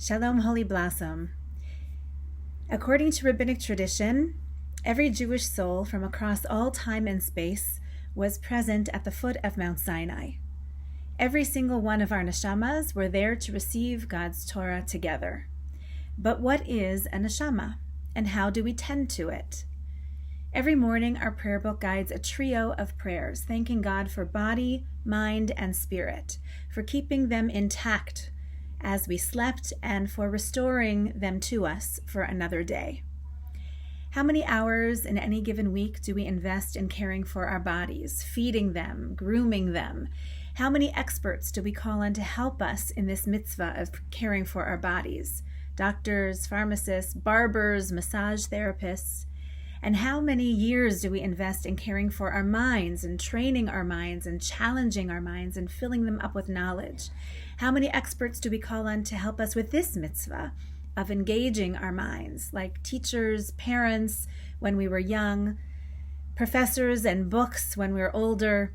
Shalom, Holy Blossom. According to Rabbinic tradition, every Jewish soul from across all time and space was present at the foot of Mount Sinai. Every single one of our neshamas were there to receive God's Torah together. But what is a neshama, and how do we tend to it? Every morning, our prayer book guides a trio of prayers, thanking God for body, mind, and spirit, for keeping them intact as we slept, and for restoring them to us for another day. How many hours in any given week do we invest in caring for our bodies, feeding them, grooming them? How many experts do we call on to help us in this mitzvah of caring for our bodies? Doctors, pharmacists, barbers, massage therapists. And how many years do we invest in caring for our minds and training our minds and challenging our minds and filling them up with knowledge? How many experts do we call on to help us with this mitzvah of engaging our minds, like teachers, parents when we were young, professors and books when we were older,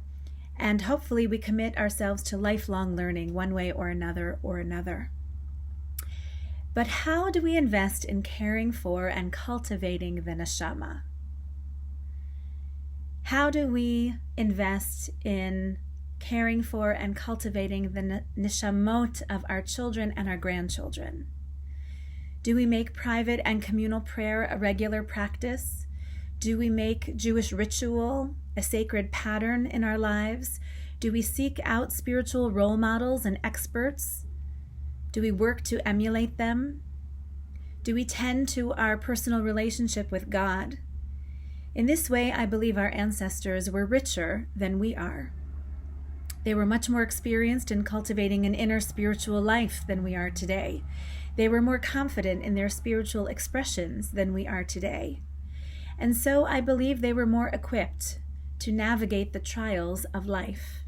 and hopefully we commit ourselves to lifelong learning one way or another. But how do we invest in caring for and cultivating the neshama? How do we invest in caring for and cultivating the neshamot of our children and our grandchildren? Do we make private and communal prayer a regular practice? Do we make Jewish ritual a sacred pattern in our lives? Do we seek out spiritual role models and experts? Do we work to emulate them? Do we tend to our personal relationship with God? In this way, I believe our ancestors were richer than we are. They were much more experienced in cultivating an inner spiritual life than we are today. They were more confident in their spiritual expressions than we are today. And so I believe they were more equipped to navigate the trials of life.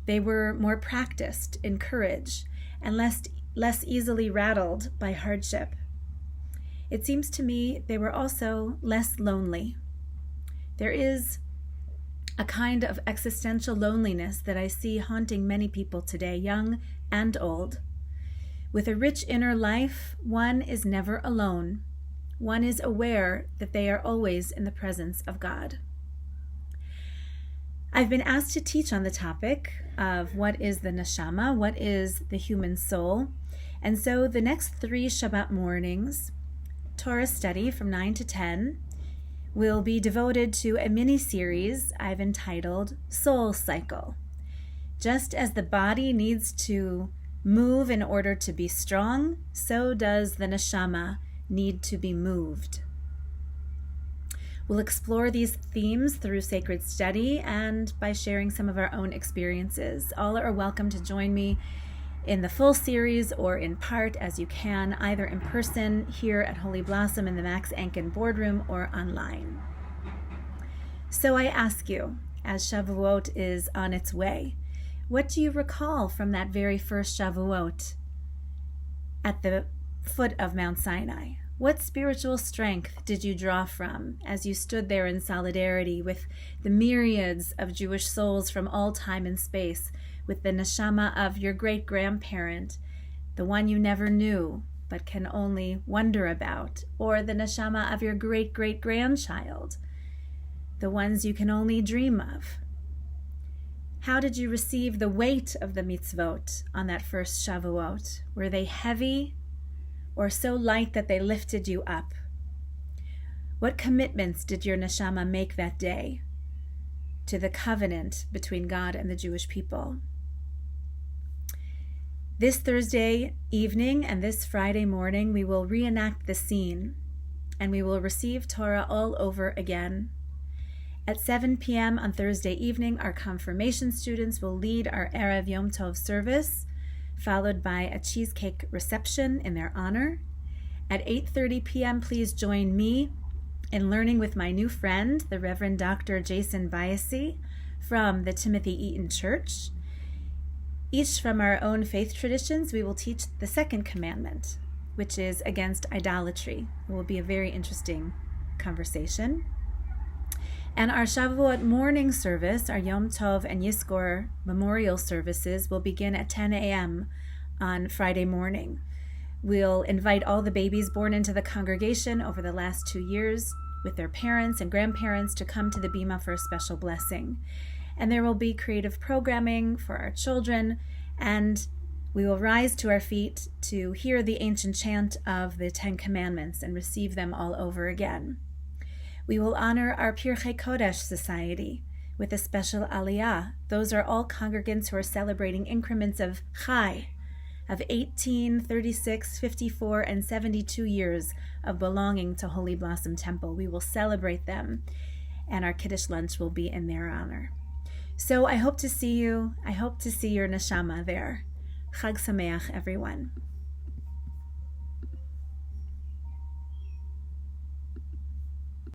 They were more practiced in courage and less easily rattled by hardship. It seems to me they were also less lonely. There is a kind of existential loneliness that I see haunting many people today, young and old. With a rich inner life, one is never alone. One is aware that they are always in the presence of God. I've been asked to teach on the topic of what is the neshama, what is the human soul. And so the next 3 Shabbat mornings, Torah study from 9 to 10, will be devoted to a mini-series I've entitled Soul Cycle. Just as the body needs to move in order to be strong, so does the neshama need to be moved. We'll explore these themes through sacred study and by sharing some of our own experiences. All are welcome to join me in the full series or in part as you can, either in person here at Holy Blossom in the Max Ankin boardroom or online. So I ask you, as Shavuot is on its way, what do you recall from that very first Shavuot at the foot of Mount Sinai? What spiritual strength did you draw from as you stood there in solidarity with the myriads of Jewish souls from all time and space, with the neshama of your great-grandparent, the one you never knew but can only wonder about, or the neshama of your great-great-grandchild, the ones you can only dream of? How did you receive the weight of the mitzvot on that first Shavuot? Were they heavy or so light that they lifted you up? What commitments did your neshama make that day to the covenant between God and the Jewish people? This Thursday evening and this Friday morning, we will reenact the scene and we will receive Torah all over again. At 7 p.m. on Thursday evening, our confirmation students will lead our Erev Yom Tov service, followed by a cheesecake reception in their honor. At 8:30 p.m., please join me in learning with my new friend, the Reverend Dr. Jason Biasi from the Timothy Eaton Church. Each from our own faith traditions, we will teach the second commandment, which is against idolatry. It will be a very interesting conversation. And our Shavuot morning service, our Yom Tov and Yizkor memorial services, will begin at 10 a.m. on Friday morning, We'll invite all the babies born into the congregation over the last 2 years with their parents and grandparents to come to the bima for a special blessing. And there will be creative programming for our children, and we will rise to our feet to hear the ancient chant of the 10 Commandments and receive them all over again. We will honor our Pirchei Kodesh Society with a special aliyah. Those are all congregants who are celebrating increments of Chai, of 18, 36, 54, and 72 years of belonging to Holy Blossom Temple. We will celebrate them, and our Kiddush lunch will be in their honor. So I hope to see you. I hope to see your neshama there. Chag Sameach, everyone.